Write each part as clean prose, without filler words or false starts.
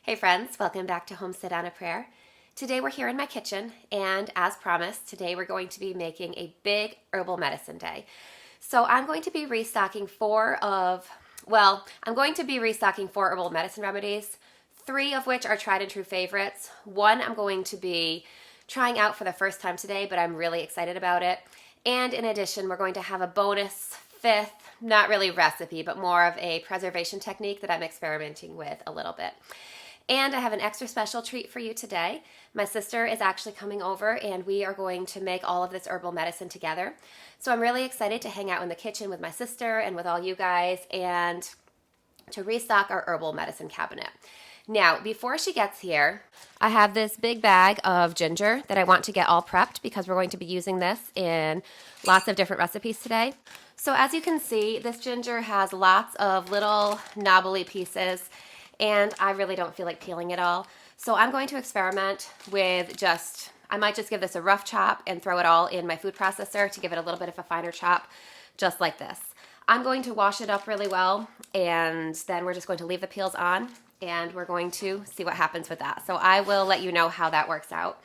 Hey friends, welcome back to Home Sit on a Prayer. Today we're here in my kitchen, and as promised, today we're going to be making a big herbal medicine day. So I'm going to be restocking four herbal medicine remedies, three of which are tried and true favorites. One I'm going to be trying out for the first time today, but I'm really excited about it. And in addition, we're going to have a bonus fifth, not really recipe, but more of a preservation technique that I'm experimenting with a little bit. And I have an extra special treat for you today. My sister is actually coming over and we are going to make all of this herbal medicine together. So I'm really excited to hang out in the kitchen with my sister and with all you guys and to restock our herbal medicine cabinet. Now, before she gets here, I have this big bag of ginger that I want to get all prepped because we're going to be using this in lots of different recipes today. So as you can see, this ginger has lots of little knobbly pieces, and I really don't feel like peeling it all. So I'm going to experiment with I might just give this a rough chop and throw it all in my food processor to give it a little bit of a finer chop, just like this. I'm going to wash it up really well, and then we're just going to leave the peels on, and we're going to see what happens with that. So I will let you know how that works out.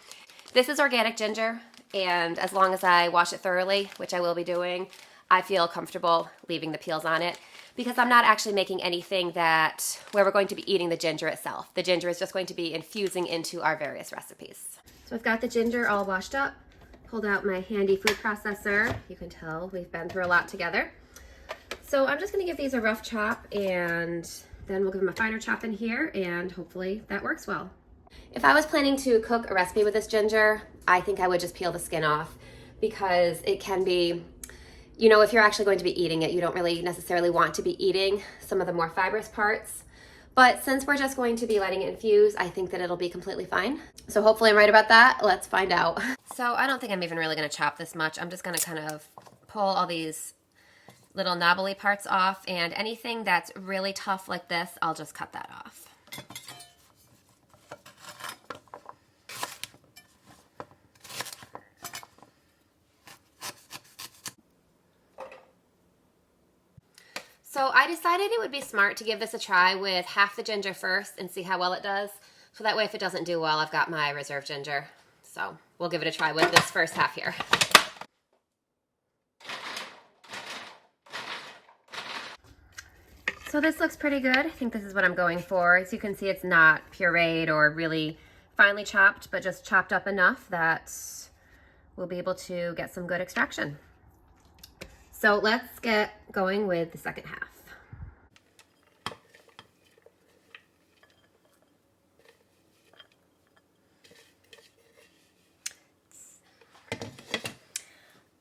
This is organic ginger, and as long as I wash it thoroughly, which I will be doing, I feel comfortable leaving the peels on it, because I'm not actually making anything where we're going to be eating the ginger itself. The ginger is just going to be infusing into our various recipes. So I've got the ginger all washed up, pulled out my handy food processor. You can tell we've been through a lot together. So I'm just gonna give these a rough chop, and then we'll give them a finer chop in here, and hopefully that works well. If I was planning to cook a recipe with this ginger, I think I would just peel the skin off, because it can be, if you're actually going to be eating it, you don't really necessarily want to be eating some of the more fibrous parts. But since we're just going to be letting it infuse, I think that it'll be completely fine. So hopefully I'm right about that. Let's find out. So I don't think I'm even really gonna chop this much. I'm just gonna kind of pull all these little knobbly parts off, and anything that's really tough like this, I'll just cut that off. So I decided it would be smart to give this a try with half the ginger first and see how well it does. So that way if it doesn't do well, I've got my reserve ginger. So we'll give it a try with this first half here. So this looks pretty good. I think this is what I'm going for. As you can see, it's not pureed or really finely chopped, but just chopped up enough that we'll be able to get some good extraction. So let's get going with the second half.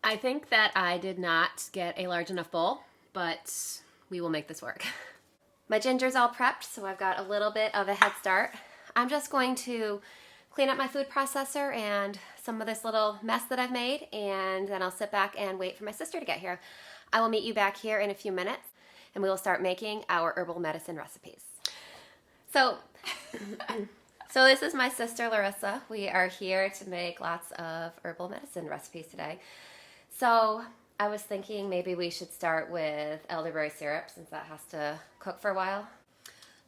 I think that I did not get a large enough bowl, but we will make this work. My ginger's all prepped, so I've got a little bit of a head start. I'm just going to clean up my food processor and some of this little mess that I've made, and then I'll sit back and wait for my sister to get here. I will meet you back here in a few minutes, and we will start making our herbal medicine recipes. So this is my sister Larissa. We are here to make lots of herbal medicine recipes today. So I was thinking maybe we should start with elderberry syrup, since that has to cook for a while.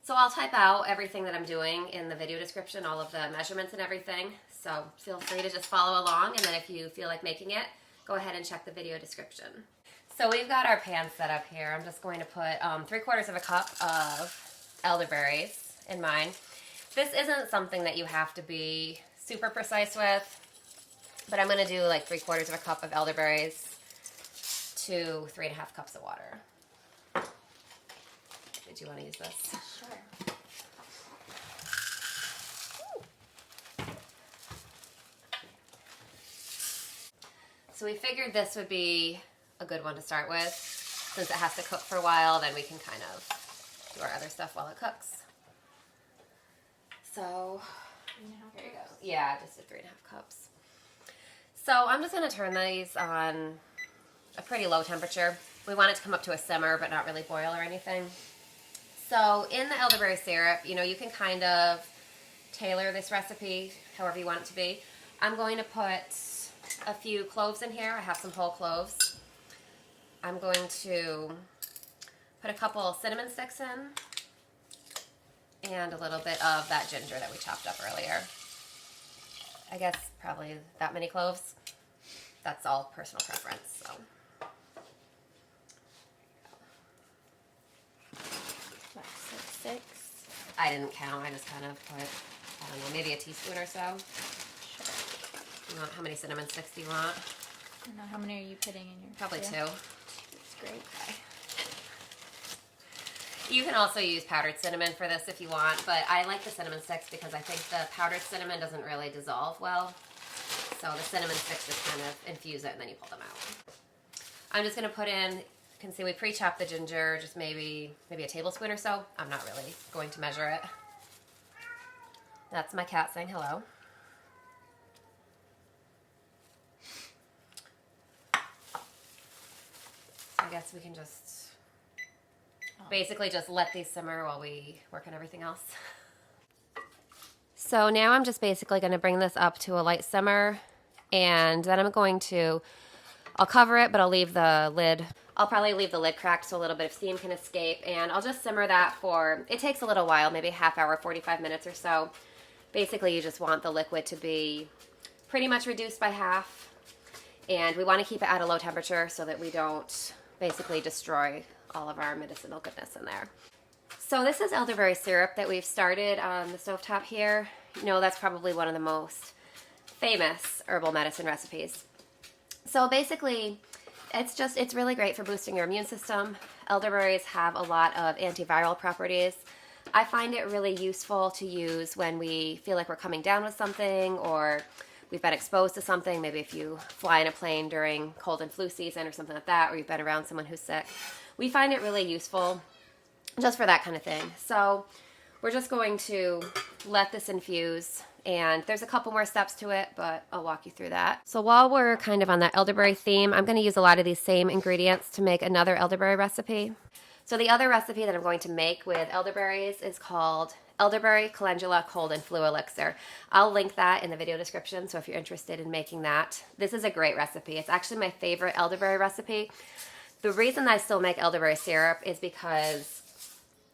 So I'll type out everything that I'm doing in the video description, all of the measurements and everything. So feel free to just follow along, and then if you feel like making it, go ahead and check the video description. So we've got our pan set up here. I'm just going to put 3/4 of a cup of elderberries in mine. This isn't something that you have to be super precise with, but I'm going to do like 3/4 of a cup of elderberries to 3.5 cups of water. Did you want to use this? Sure. So we figured this would be a good one to start with. Since it has to cook for a while, then we can kind of do our other stuff while it cooks. So, here you go. Yeah, I just did 3.5 cups. So I'm just going to turn these on a pretty low temperature. We want it to come up to a simmer, but not really boil or anything. So in the elderberry syrup, you can kind of tailor this recipe however you want it to be. I'm going to put a few cloves in here. I have some whole cloves. I'm going to put a couple cinnamon sticks in, and a little bit of that ginger that we chopped up earlier. I guess probably that many cloves. That's all personal preference, so. 5, 6, 6. I didn't count, I just kind of put, I don't know, maybe a teaspoon or so. Sure. You want, how many cinnamon sticks do you want? I don't know, how many are you putting in your? Probably 2. That's great. Okay. You can also use powdered cinnamon for this if you want, but I like the cinnamon sticks because I think the powdered cinnamon doesn't really dissolve well. So the cinnamon sticks just kind of infuse it and then you pull them out. I'm just going to put in, you can see we pre-chopped the ginger, just maybe a tablespoon or so. I'm not really going to measure it. That's my cat saying hello. I guess we can just basically just let these simmer while we work on everything else. So now I'm just basically going to bring this up to a light simmer, and then I'm going to, I'll cover it, but I'll leave the lid. I'll probably leave the lid cracked so a little bit of steam can escape, and I'll just simmer that for, it takes a little while, maybe a half hour, 45 minutes or so. Basically, you just want the liquid to be pretty much reduced by half, and we want to keep it at a low temperature so that we don't basically destroy all of our medicinal goodness in there. So this is elderberry syrup that we've started on the stovetop here. You know, that's probably one of the most famous herbal medicine recipes. So basically, it's really great for boosting your immune system. Elderberries have a lot of antiviral properties. I find it really useful to use when we feel like we're coming down with something or we've been exposed to something. Maybe if you fly in a plane during cold and flu season or something like that, or you've been around someone who's sick. We find it really useful just for that kind of thing. So we're just going to let this infuse, and there's a couple more steps to it, but I'll walk you through that. So while we're kind of on that elderberry theme, I'm going to use a lot of these same ingredients to make another elderberry recipe. So the other recipe that I'm going to make with elderberries is called Elderberry Calendula Cold and Flu Elixir. I'll link that in the video description, so if you're interested in making that. This is a great recipe. It's actually my favorite elderberry recipe. The reason I still make elderberry syrup is because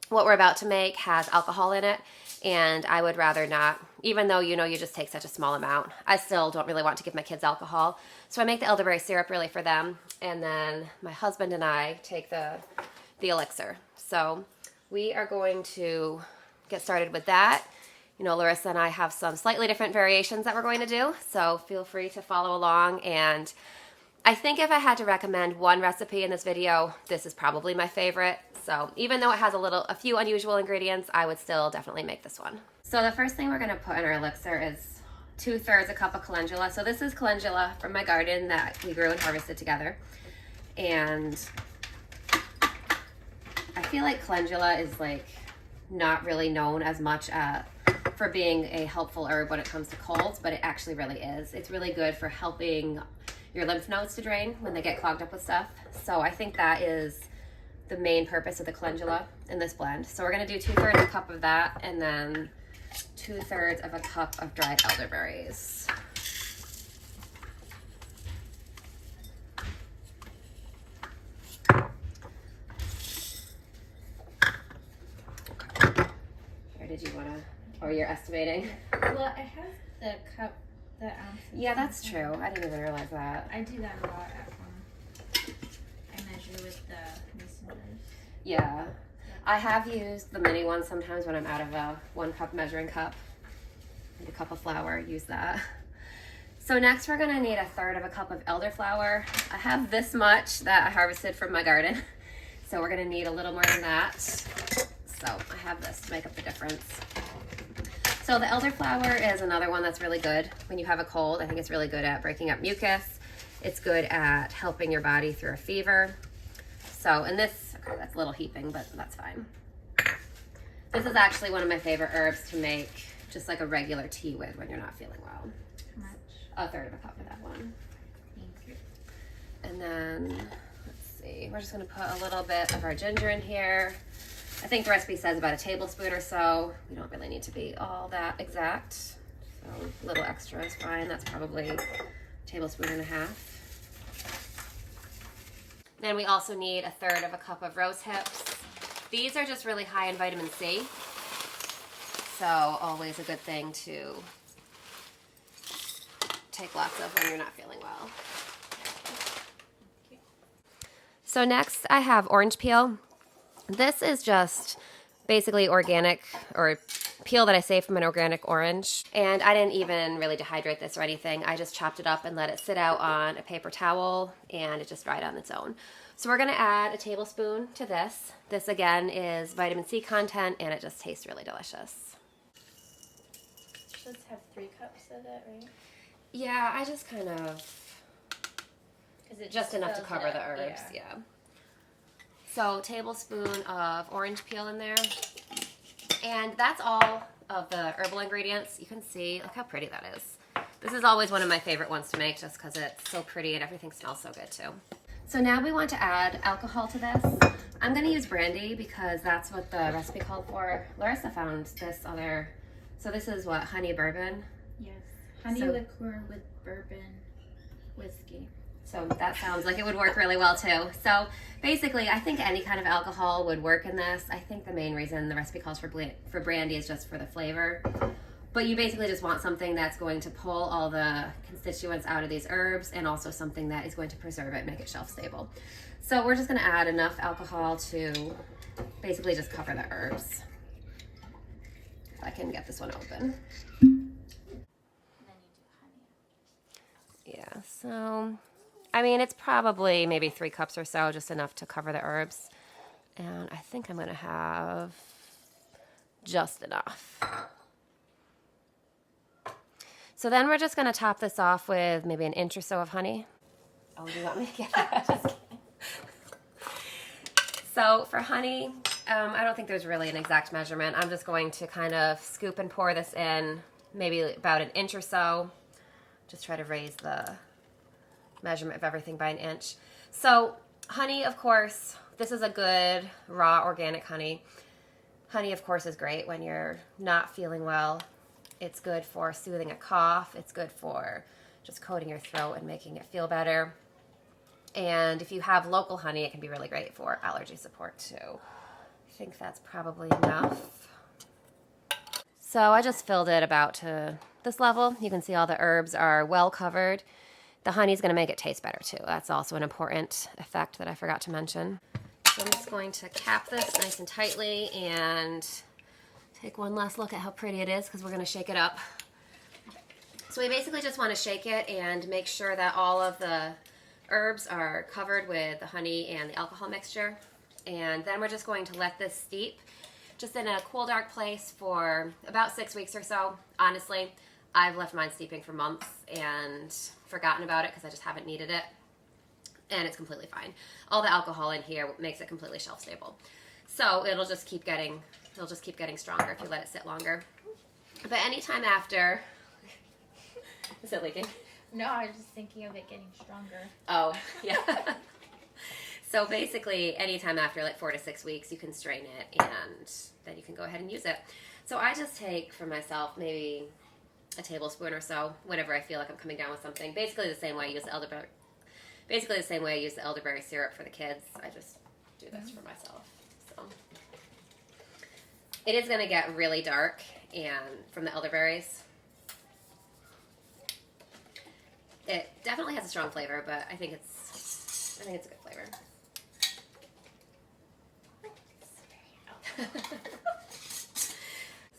what we're about to make has alcohol in it, and I would rather not, even though you know you just take such a small amount, I still don't really want to give my kids alcohol. So I make the elderberry syrup really for them, and then my husband and I take the elixir. So we are going to get started with that. You know, Larissa and I have some slightly different variations that we're going to do, so feel free to follow along. And I think if I had to recommend one recipe in this video, this is probably my favorite. So even though it has a few unusual ingredients, I would still definitely make this one. So the first thing we're going to put in our elixir is 2/3 a cup of calendula. So this is calendula from my garden that we grew and harvested together. And I feel like calendula is like not really known as much for being a helpful herb when it comes to colds, but it actually really is. It's really good for helping your lymph nodes to drain when they get clogged up with stuff. So I think that is the main purpose of the calendula in this blend. So we're gonna do 2/3 a cup of that, and then 2/3 of a cup of dried elderberries. Or did you wanna, or you're estimating? Well, I have the cup, the ounces. Yeah, that's true. I didn't even realize that. I do that a lot at home. I measure with the mason jars. Yeah. I have used the mini one sometimes when I'm out of a 1 cup measuring cup. Need a cup of flour, use that. So next we're gonna need 1/3 of a cup of elderflower. I have this much that I harvested from my garden. So we're gonna need a little more than that. So I have this to make up the difference. So the elderflower is another one that's really good when you have a cold. I think it's really good at breaking up mucus. It's good at helping your body through a fever. So, and this, okay, that's a little heaping, but that's fine. This is actually one of my favorite herbs to make just like a regular tea with when you're not feeling well. How much? 1/3 of a cup of that one. Thank you. And then, let's see, we're just gonna put a little bit of our ginger in here. I think the recipe says about a tablespoon or so. We don't really need to be all that exact. So a little extra is fine. That's probably a tablespoon and a half. Then we also need 1/3 of a cup of rosehips. These are just really high in vitamin C. so always a good thing to take lots of when you're not feeling well. So next I have orange peel. This is just basically organic, or peel that I saved from an organic orange. And I didn't even really dehydrate this or anything. I just chopped it up and let it sit out on a paper towel, and it just dried on its own. So we're gonna add a tablespoon to this. This again is vitamin C content, and it just tastes really delicious. Let's have 3 cups of it, right? Yeah, I just kind of, just enough to cover the herbs, yeah. So tablespoon of orange peel in there. And that's all of the herbal ingredients. You can see, look how pretty that is. This is always one of my favorite ones to make just because it's so pretty and everything smells so good too. So now we want to add alcohol to this. I'm going to use brandy because that's what the recipe called for. Larissa found this other, so this is what, honey bourbon? Yes, honey liqueur with bourbon whiskey. So that sounds like it would work really well too. So basically, I think any kind of alcohol would work in this. I think the main reason the recipe calls for brandy is just for the flavor. But you basically just want something that's going to pull all the constituents out of these herbs, and also something that is going to preserve it, make it shelf stable. So we're just going to add enough alcohol to basically just cover the herbs. If I can get this one open. Yeah, so I mean, it's probably maybe 3 cups or so, just enough to cover the herbs. And I think I'm gonna have just enough. So then we're just gonna top this off with maybe an inch or so of honey. Oh, do you want me to get that? Just kidding. So for honey, I don't think there's really an exact measurement. I'm just going to kind of scoop and pour this in, maybe about an inch or so. Just try to raise the measurement of everything by an inch. So honey, of course, this is a good raw organic honey. Honey, of course, is great when you're not feeling well. It's good for soothing a cough. It's good for just coating your throat and making it feel better. And if you have local honey, it can be really great for allergy support too. I think that's probably enough. So I just filled it about to this level. You can see all the herbs are well covered. The honey's going to make it taste better too. That's also an important effect that I forgot to mention. So I'm just going to cap this nice and tightly and take one last look at how pretty it is, because we're going to shake it up. So we basically just want to shake it and make sure that all of the herbs are covered with the honey and the alcohol mixture. And then we're just going to let this steep just in a cool, dark place for about 6 weeks or so. Honestly, I've left mine steeping for months and forgotten about it because I just haven't needed it. And it's completely fine. All the alcohol in here makes it completely shelf stable. So it'll just keep getting stronger if you let it sit longer. But anytime after, is it leaking? No, I was just thinking of it getting stronger. Oh, yeah. So basically, anytime after like 4 to 6 weeks, you can strain it, and then you can go ahead and use it. So I just take for myself maybe a tablespoon or so whenever I feel like I'm coming down with something. Basically the same way I use the elderberry. Basically the same way I use the elderberry syrup for the kids. I just do this for myself. So it is going to get really dark, and from the elderberries. It definitely has a strong flavor, but I think it's a good flavor.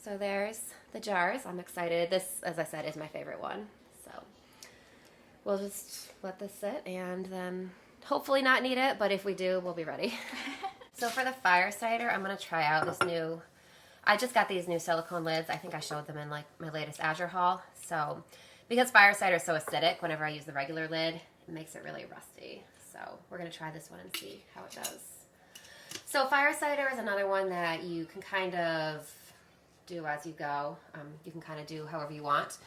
So there's the jars. I'm excited. This, as I said, is my favorite one. So we'll just let this sit and then hopefully not need it, but if we do, we'll be ready. So for the fire cider, I'm going to try out this new, I just got these new silicone lids. I think I showed them in like my latest Azure haul. So because fire cider is so acidic, whenever I use the regular lid, it makes it really rusty. So we're going to try this one and see how it does. So fire cider is another one that you can kind of do as you go. You can kind of do however you want.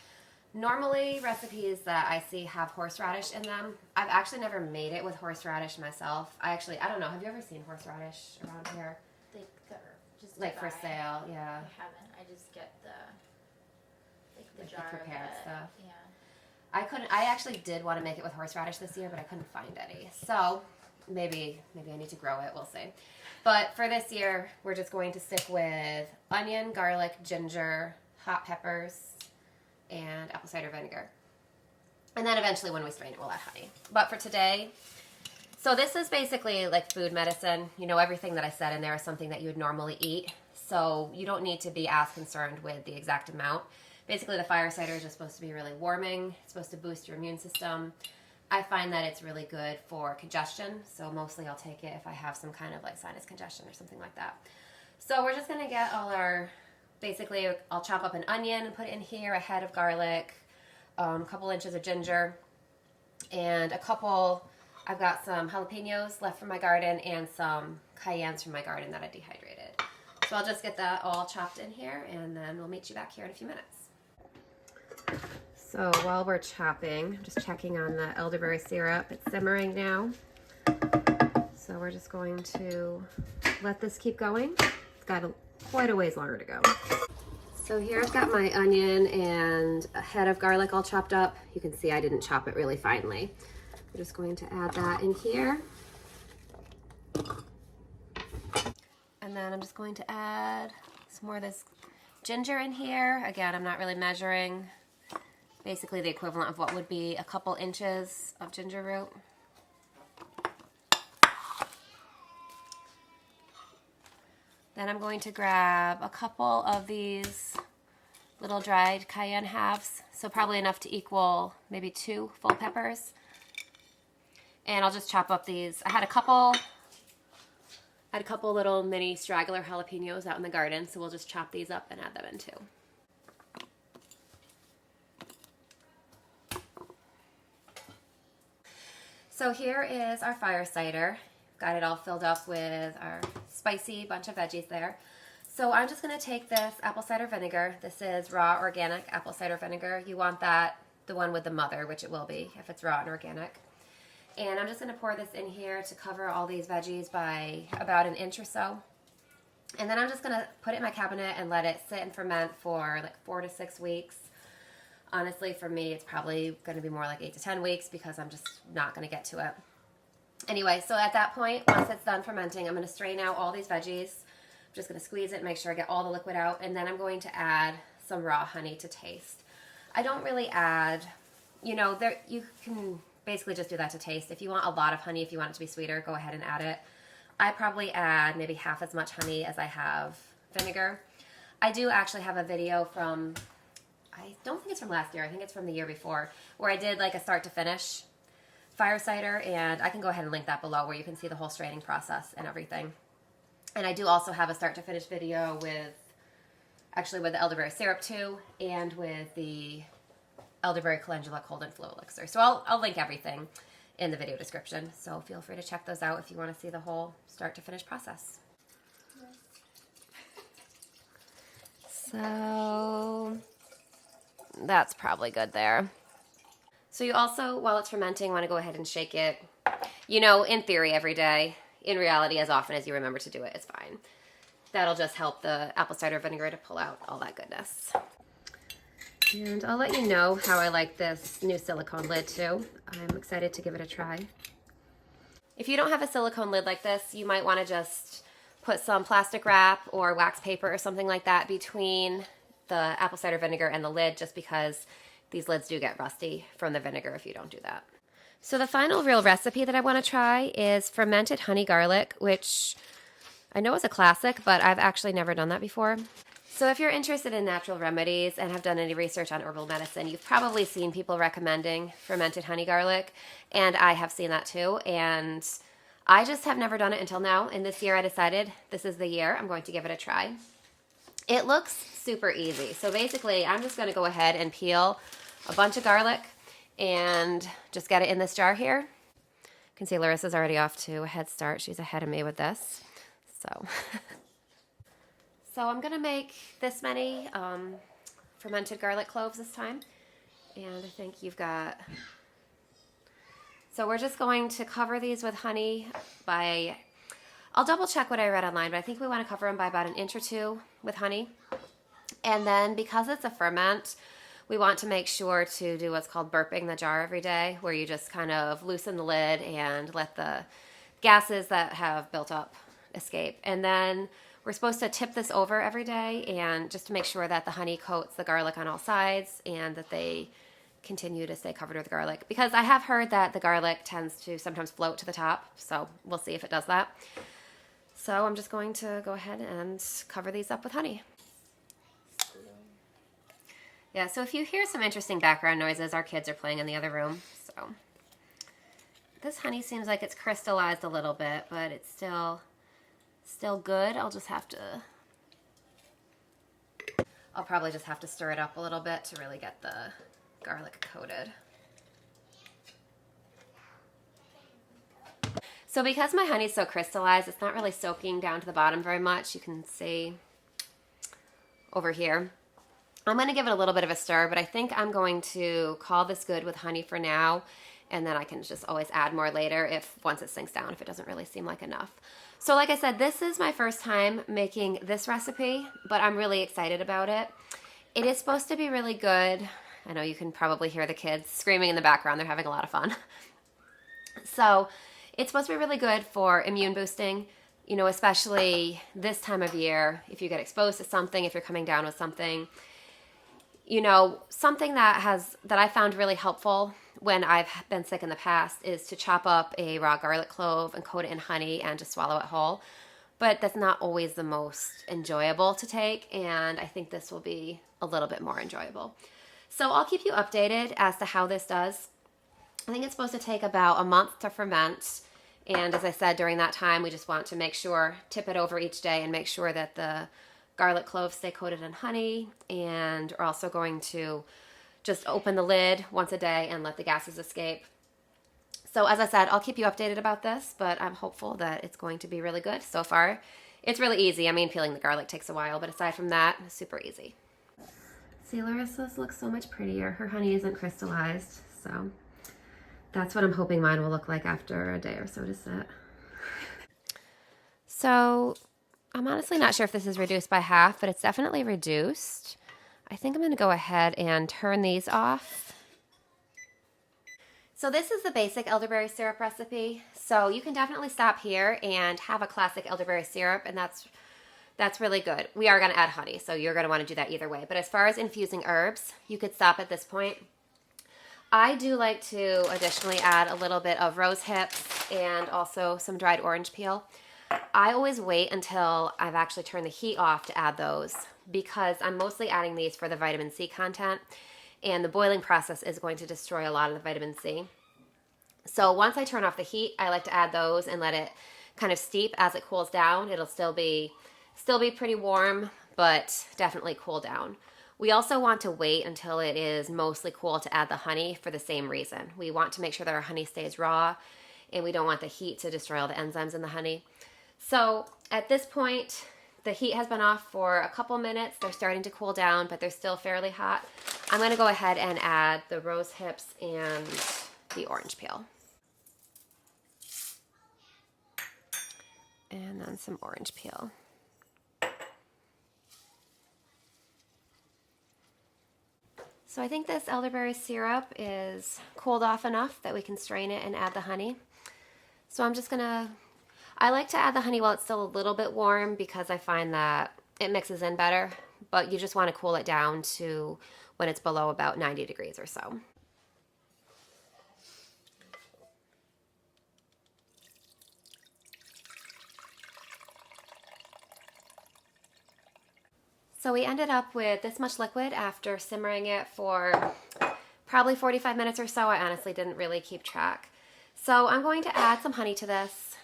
Normally, recipes that I see have horseradish in them. I've actually never made it with horseradish myself. I don't know. Have you ever seen horseradish around here? Just like for sale, yeah. I haven't. I just get the Like jar the prepared of it. stuff. Yeah. I actually did want to make it with horseradish this year, but I couldn't find any. So maybe I need to grow it, we'll see. But for this year, we're just going to stick with onion, garlic, ginger, hot peppers, and apple cider vinegar. And then eventually when we strain it, we'll add honey. But for today, so this is basically like food medicine. You know, everything that I said in there is something that you would normally eat. So you don't need to be as concerned with the exact amount. Basically, the fire cider is just supposed to be really warming. It's supposed to boost your immune system. I find that it's really good for congestion, so mostly I'll take it if I have some kind of like sinus congestion or something like that. So we're just gonna get all our, basically I'll chop up an onion and put it in here, a head of garlic, a couple inches of ginger, and I've got some jalapeños left from my garden and some cayennes from my garden that I dehydrated. So I'll just get that all chopped in here and then we'll meet you back here in a few minutes. So while we're chopping, I'm just checking on the elderberry syrup. It's simmering now. So we're just going to let this keep going. It's got quite a ways longer to go. So here I've got my onion and a head of garlic all chopped up. You can see I didn't chop it really finely. I'm just going to add that in here. And then I'm just going to add some more of this ginger in here. Again, I'm not really measuring. Basically the equivalent of what would be a couple inches of ginger root. Then I'm going to grab a couple of these little dried cayenne halves, so probably enough to equal maybe 2 full peppers. And I'll just chop up these. I had a couple little mini straggler jalapeños out in the garden, so we'll just chop these up and add them in too. So here is our fire cider. Got it all filled up with our spicy bunch of veggies there. So I'm just going to take this apple cider vinegar. This is raw organic apple cider vinegar. You want that, the one with the mother, which it will be if it's raw and organic. And I'm just going to pour this in here to cover all these veggies by about an inch or so. And then I'm just going to put it in my cabinet and let it sit and ferment for like 4 to 6 weeks. Honestly, for me, it's probably going to be more like 8 to 10 weeks because I'm just not going to get to it. Anyway, so at that point, once it's done fermenting, I'm going to strain out all these veggies. I'm just going to squeeze it and make sure I get all the liquid out. And then I'm going to add some raw honey to taste. I don't really add, you can basically just do that to taste. If you want a lot of honey, if you want it to be sweeter, go ahead and add it. I probably add maybe half as much honey as I have vinegar. I do actually have a video from, I don't think it's from last year, I think it's from the year before, where I did like a start to finish fire cider, and I can go ahead and link that below where you can see the whole straining process and everything. And I do also have a start to finish video with the elderberry syrup too, and with the elderberry calendula cold and flu elixir. So I'll link everything in the video description. So feel free to check those out if you want to see the whole start to finish process. So that's probably good there. So you also, while it's fermenting, want to go ahead and shake it, in theory every day. In reality, as often as you remember to do it, it's fine. That'll just help the apple cider vinegar to pull out all that goodness. And I'll let you know how I like this new silicone lid too. I'm excited to give it a try. If you don't have a silicone lid like this, you might want to just put some plastic wrap or wax paper or something like that between the apple cider vinegar and the lid, just because these lids do get rusty from the vinegar if you don't do that. So the final real recipe that I want to try is fermented honey garlic, which I know is a classic, but I've actually never done that before. So if you're interested in natural remedies and have done any research on herbal medicine, you've probably seen people recommending fermented honey garlic, and I have seen that too, and I just have never done it until now, and this year I decided this is the year I'm going to give it a try. It looks super easy. So basically, I'm just going to go ahead and peel a bunch of garlic and just get it in this jar here. You can see Larissa's already off to a head start. She's ahead of me with this. So I'm going to make this many fermented garlic cloves this time. And I think you've got... So we're just going to cover these with honey by... I'll double check what I read online, but I think we want to cover them by about 1 inch or 2 with honey. And then because it's a ferment, we want to make sure to do what's called burping the jar every day, where you just kind of loosen the lid and gases that have built up escape. And then we're supposed to tip this over every day, and just to make sure that the honey coats the garlic on all sides and that they continue to stay covered with garlic, because I have heard that the garlic tends to sometimes float to the top, so we'll see if it does that. So I'm just going to go ahead and cover these up with honey. Yeah, so if you hear some interesting background noises, our kids are playing in the other room. So this honey seems like it's crystallized a little bit, but it's still good. I'll probably just have to stir it up a little bit to really get the garlic coated. So because my honey's so crystallized, it's not really soaking down to the bottom very much. You can see over here. I'm going to give it a little bit of a stir, but I think I'm going to call this good with honey for now, and then I can just always add more later once it sinks down, if it doesn't really seem like enough. So like I said, this is my first time making this recipe, but I'm really excited about it. It is supposed to be really good. I know you can probably hear the kids screaming in the background. They're having a lot of fun. So it's supposed to be really good for immune boosting, you know, especially this time of year, if you get exposed to something, if you're coming down with something. You know, something that I found really helpful when I've been sick in the past is to chop up a raw garlic clove and coat it in honey and just swallow it whole. But that's not always the most enjoyable to take, and I think this will be a little bit more enjoyable. So I'll keep you updated as to how this does. I think it's supposed to take about a month to ferment. And as I said, during that time, we just want to make sure, tip it over each day and make sure that the garlic cloves stay coated in honey. And we're also going to just open the lid once a day and let the gases escape. So as I said, I'll keep you updated about this, but I'm hopeful that it's going to be really good. So far, it's really easy. I mean, peeling the garlic takes a while, but aside from that, it's super easy. See, Larissa's looks so much prettier. Her honey isn't crystallized, so that's what I'm hoping mine will look like after a day or so to sit. So I'm honestly not sure if this is reduced by half, but it's definitely reduced. I think I'm going to go ahead and turn these off. So this is the basic elderberry syrup recipe. So you can definitely stop here and have a classic elderberry syrup, and that's really good. We are going to add honey, so you're going to want to do that either way. But as far as infusing herbs, you could stop at this point. I do like to additionally add a little bit of rosehips and also some dried orange peel. I always wait until I've actually turned the heat off to add those, because I'm mostly adding these for the vitamin C content, and the boiling process is going to destroy a lot of the vitamin C. So once I turn off the heat, I like to add those and let it kind of steep as it cools down. It'll still be pretty warm, but definitely cool down. We also want to wait until it is mostly cool to add the honey for the same reason. We want to make sure that our honey stays raw, and we don't want the heat to destroy all the enzymes in the honey. So at this point, the heat has been off for a couple minutes. They're starting to cool down, but they're still fairly hot. I'm going to go ahead and add the rose hips and the orange peel. And then some orange peel. So I think this elderberry syrup is cooled off enough that we can strain it and add the honey. So I'm just gonna, I like to add the honey while it's still a little bit warm, because I find that it mixes in better, but you just want to cool it down to when it's below about 90 degrees or so. So we ended up with this much liquid after simmering it for probably 45 minutes or so. I honestly didn't really keep track. So I'm going to add some honey to this.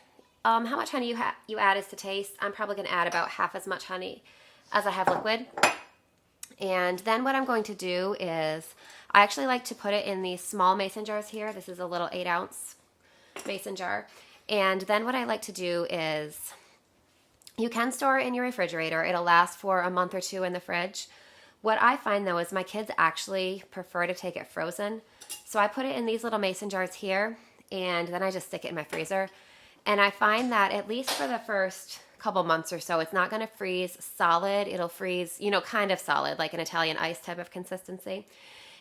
How much honey you add is to taste. I'm probably going to add about half as much honey as I have liquid. And then what I'm going to do is, I actually like to put it in these small mason jars here. This is a little 8-ounce mason jar. And then what I like to do is, you can store it in your refrigerator. It'll last for a month or two in the fridge. What I find though is my kids actually prefer to take it frozen. So I put it in these little mason jars here, and then I just stick it in my freezer. And I find that at least for the first couple months or so, it's not going to freeze solid. It'll freeze, you know, kind of solid, like an Italian ice type of consistency.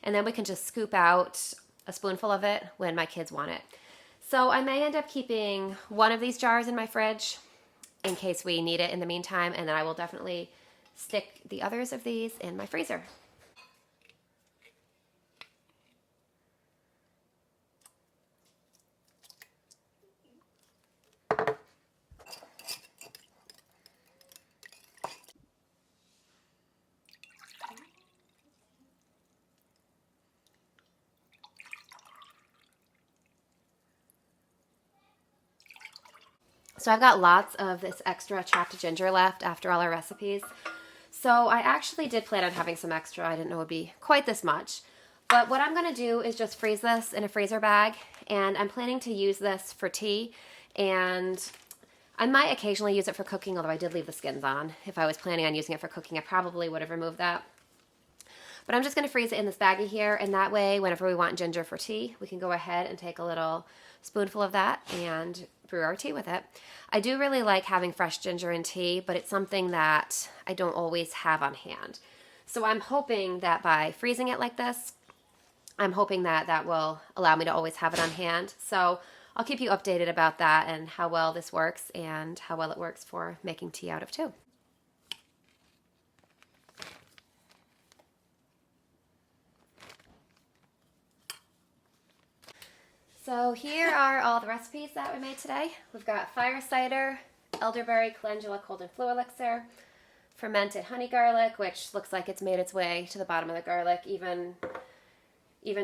And then we can just scoop out a spoonful of it when my kids want it. So I may end up keeping one of these jars in my fridge in case we need it in the meantime, and then I will definitely stick the others of these in my freezer. So I've got lots of this extra chopped ginger left after all our recipes. So I actually did plan on having some extra. I didn't know it would be quite this much. But what I'm going to do is just freeze this in a freezer bag. And I'm planning to use this for tea. And I might occasionally use it for cooking, although I did leave the skins on. If I was planning on using it for cooking, I probably would have removed that. But I'm just going to freeze it in this baggie here. And that way, whenever we want ginger for tea, we can go ahead and take a little spoonful of that and brew our tea with it. I do really like having fresh ginger in tea, but it's something that I don't always have on hand. So I'm hoping that by freezing it like this, I'm hoping that that will allow me to always have it on hand. So I'll keep you updated about that and how well this works and how well it works for making tea out of too. So here are all the recipes that we made today. We've got fire cider, elderberry, calendula, cold and flu elixir, fermented honey garlic, which looks like it's made its way to the bottom of the garlic, even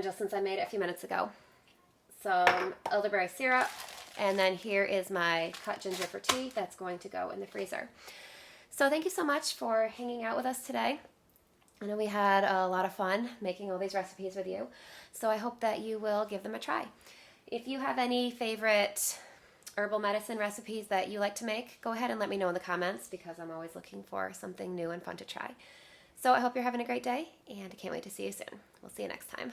just since I made it a few minutes ago. Some elderberry syrup, and then here is my cut ginger for tea that's going to go in the freezer. So thank you so much for hanging out with us today. I know we had a lot of fun making all these recipes with you, so I hope that you will give them a try. If you have any favorite herbal medicine recipes that you like to make, go ahead and let me know in the comments because I'm always looking for something new and fun to try. So I hope you're having a great day, and I can't wait to see you soon. We'll see you next time.